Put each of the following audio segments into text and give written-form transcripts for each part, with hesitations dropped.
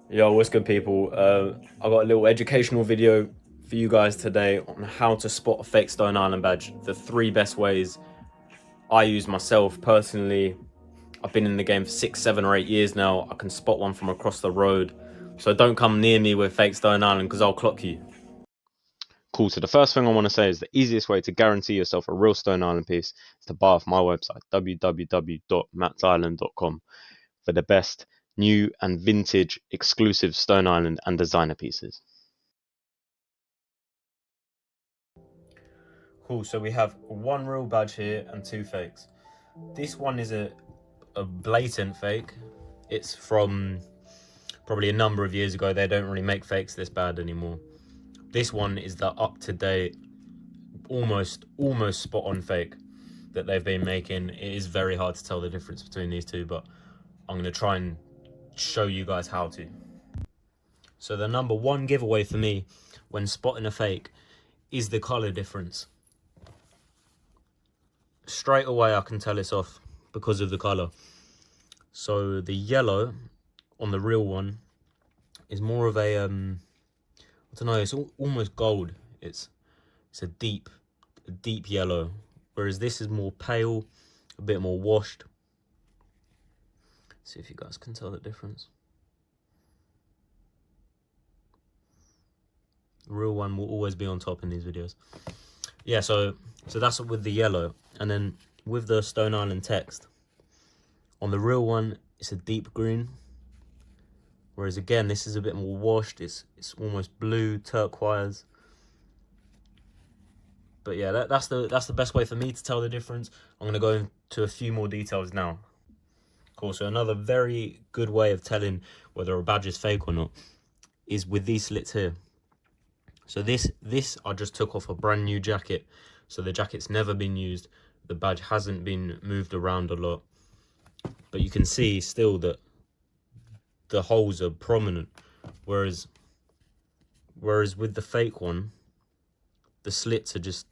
Yo, what's good, people? I got a little educational video for you guys today on how to spot a fake Stone Island badge. The 3 best ways I use myself personally. I've been in the game for 6, 7, or 8 years now. I can spot one from across the road. So don't come near me with fake Stone Island because I'll clock you. Cool. So the first thing I want to say is the easiest way to guarantee yourself a real Stone Island piece is to buy off my website, www.mattsisland.com, for the best new and vintage exclusive Stone Island and designer pieces. Cool, so we have one real badge here and 2 fakes. This one is a blatant fake. It's from probably a number of years ago. They don't really make fakes this bad anymore. This one is the up-to-date, almost spot-on fake that they've been making. It is very hard to tell the difference between these two, but I'm going to try and show you guys how to. So the number 1 giveaway for me when spotting a fake is the color difference. Straight away I can tell it's off because of the color. So the yellow on the real one is more of a I don't know, it's almost gold. It's a deep yellow, whereas this is more pale, a bit more washed. See if you guys can tell the difference. The real one will always be on top in these videos. Yeah, so that's with the yellow. And then with the Stone Island text, on the real one, it's a deep green. Whereas again, this is a bit more washed. It's almost blue, turquoise. But yeah, that's the best way for me to tell the difference. I'm going to go into a few more details now. Cool, so another very good way of telling whether a badge is fake or not is with these slits here. So this I just took off a brand new jacket. So the jacket's never been used. The badge hasn't been moved around a lot. But you can see still that the holes are prominent. Whereas with the fake one, the slits are just,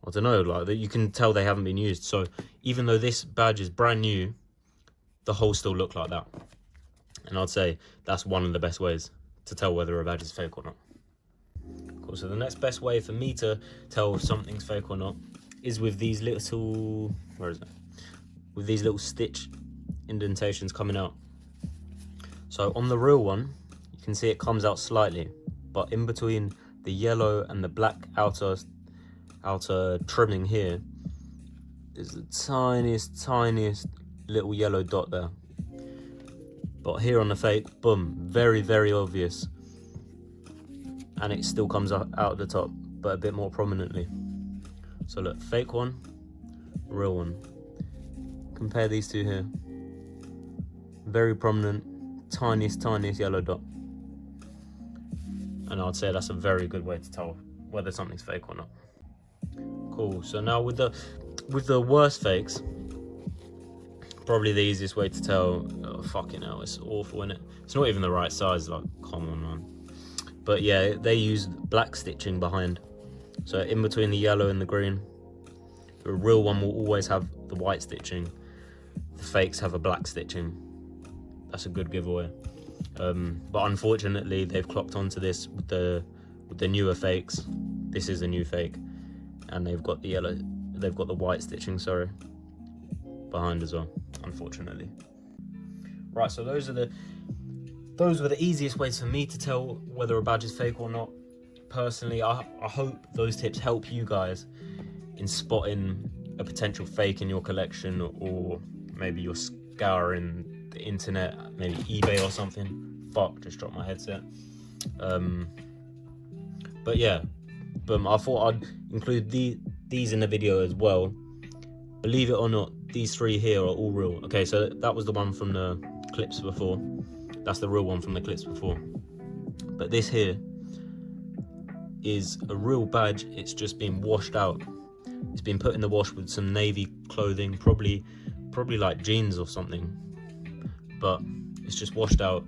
I don't know, like that you can tell they haven't been used. So even though this badge is brand new, the holes still look like that. And I'd say that's one of the best ways to tell whether a badge is fake or not. Cool, so the next best way for me to tell if something's fake or not is with these little, where is it? With these little stitch indentations coming out. So on the real one, you can see it comes out slightly, but in between the yellow and the black outer trimming here, there's the tiniest little yellow dot there. But here on the fake, boom, very obvious. And it still comes out at the top, but a bit more prominently. So look, fake one, real one. Compare these two here. Very prominent, tiniest yellow dot. And I'd say that's a very good way to tell whether something's fake or not. Cool, so now with the worst fakes, probably the easiest way to tell, oh, fucking hell, it's awful, innit? It's not even the right size, like, come on, man. But yeah, they use black stitching behind. So in between the yellow and the green, the real one will always have the white stitching. The fakes have a black stitching. That's a good giveaway. But unfortunately, they've clocked onto this with the newer fakes. This is a new fake, and they've got the white stitching, sorry, behind as well, unfortunately. Right, so those were the easiest ways for me to tell whether a badge is fake or not. Personally, I hope those tips help you guys in spotting a potential fake in your collection, or maybe you're scouring the internet, maybe eBay or something. Fuck, just dropped my headset. But yeah, I thought I'd include these in the video as well. Believe it or not, these 3 here are all real. Okay, so that was the one from the clips before. That's the real one from the clips before. But this here is a real badge. It's just been washed out. It's been put in the wash with some navy clothing, probably like jeans or something. But it's just washed out,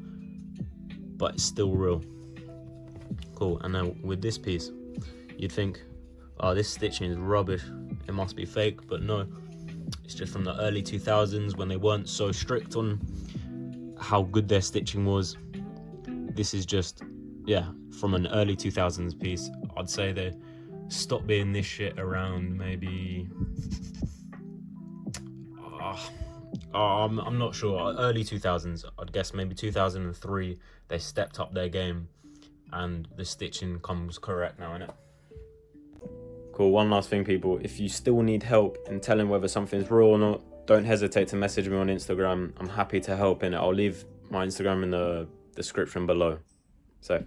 but it's still real. Cool, and now with this piece, you'd think, oh, this stitching is rubbish. It must be fake, but no. It's just from the early 2000s when they weren't so strict on how good their stitching was. this is just, yeah, from an early 2000s piece. I'd say they stopped being this shit around maybe, I'm not sure, early 2000s. I'd guess maybe 2003 they stepped up their game and the stitching comes correct now, innit? Cool, one last thing, people. If you still need help in telling whether something's real or not, don't hesitate to message me on Instagram. I'm happy to help, and I'll leave my Instagram in the description below. So